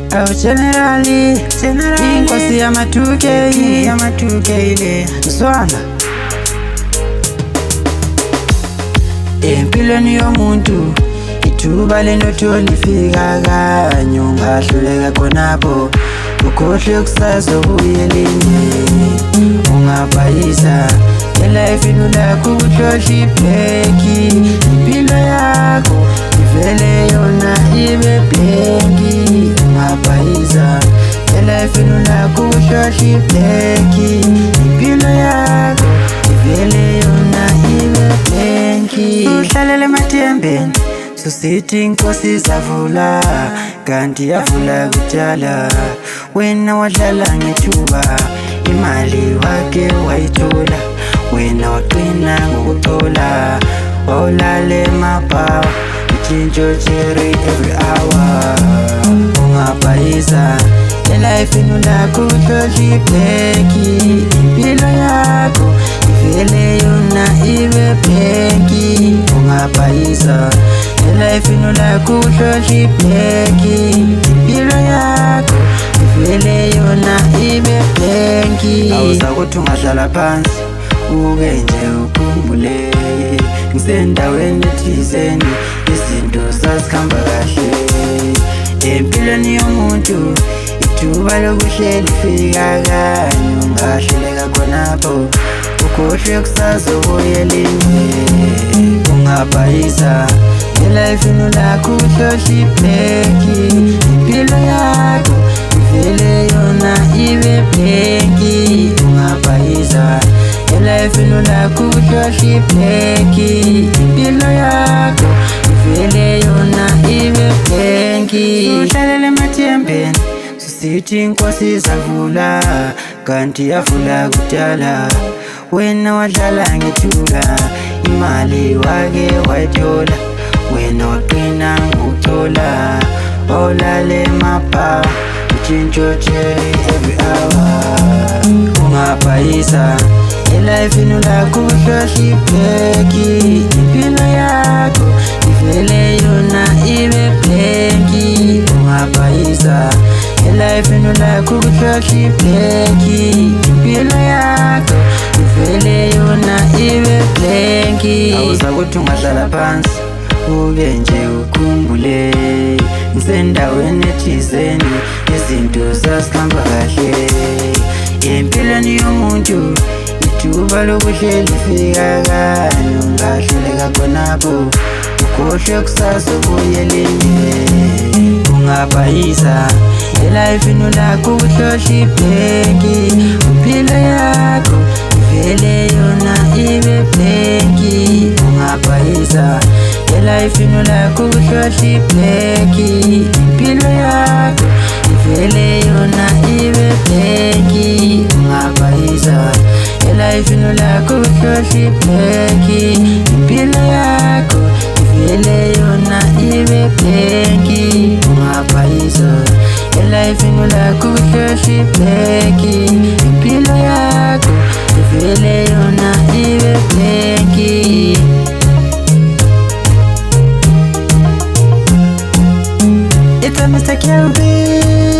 Generally inkosi yama-2K le Mswana. Empilweni yomuntu ithuba lenotho lifika kanye, ungahluleka khonapho ukhohlwe kusasa ubuye elinye. Ungabhayisa elife lakho ukuhlohla ibheki, impilo yakho ivele yona ibe bhenki. Ungabhayisa elife lakho ukuhlohla ibheki, impilo yakho ivele yona ibe bhenki. Uhlalele emathembeni susithi inkosi izavula, kanti yavula kudala. Wena wadlala ngethuba, imali wake wayithola. Wena waqina ngokuxola, wawulale emabhawa, utshintsho cherry every hour. Ungabhayisa elifeni lakho ukuhlohla ibheki, impilo yakho ivele yona ibe bhenki. Ungabhayisa elifeni lakho ukuhlohla ibheki, impilo yakho ivele yona ibe bhenki. Awuzakuthi ungahlala phansi uke nje ukhumbule, ngisendaweni ethizeni izinto sazikhamba kahle. Empilweni yomuntu ithuba lokuhlela lifika kanye, ungahluleka khonapho ukhohlwe kusasa ubuye elinye. Ungabhayisa elifeni lakho ukuhlohla ibheki, impilo yakho ivele yona ibe bhenki. Ungabhayisa elifeni lakho ukuhlohla ibheki, impilo yakho ivele yona ibe bhenki. Uhlalele emathembeni susithi inkosi izavula, kanti yavula kudala. Wena wadlala ngethuba, imali wake wayithola. Wena waqina ngokuxola, wawulale emabhawa, utshintsho cherry every hour. Ungabhayisa elifeni lakho ukuhlohla ibheki, impilo yakho ivele yona ibe bhenki. Ungabhayisa elifeni lakho ukuhlohla ibheki, impilo yakho ivele yona ibe bhenki. Awuzakuthi ungahlala phansi uke nje ukhumbule, ngisendaweni ethizeni izinto sazikhamba kahle. Empilweni yomuntu ithuba lokuhlela lifika kanye, ungahluleka khonapho ukhohlwe kusasa ubuye elinye. Ungabhayisa elifeni lakho ukuhlohla ibheki, impilo yakho ivele yona ibe bhenki. Ungabhayisa elifeni lakho ukuhlohla ibheki, impilo yakho ivele yona ibe bhenki. Ungabhayisa elifeni lakho ukuhlohla ibheki, impilo yakho ivele yona ibe bhenki. Ungabhayisa elifeni lakho ukuhlohla ibheki, impilo yakho ivele yona ibe bhenki. It's a Mr. Kelvin.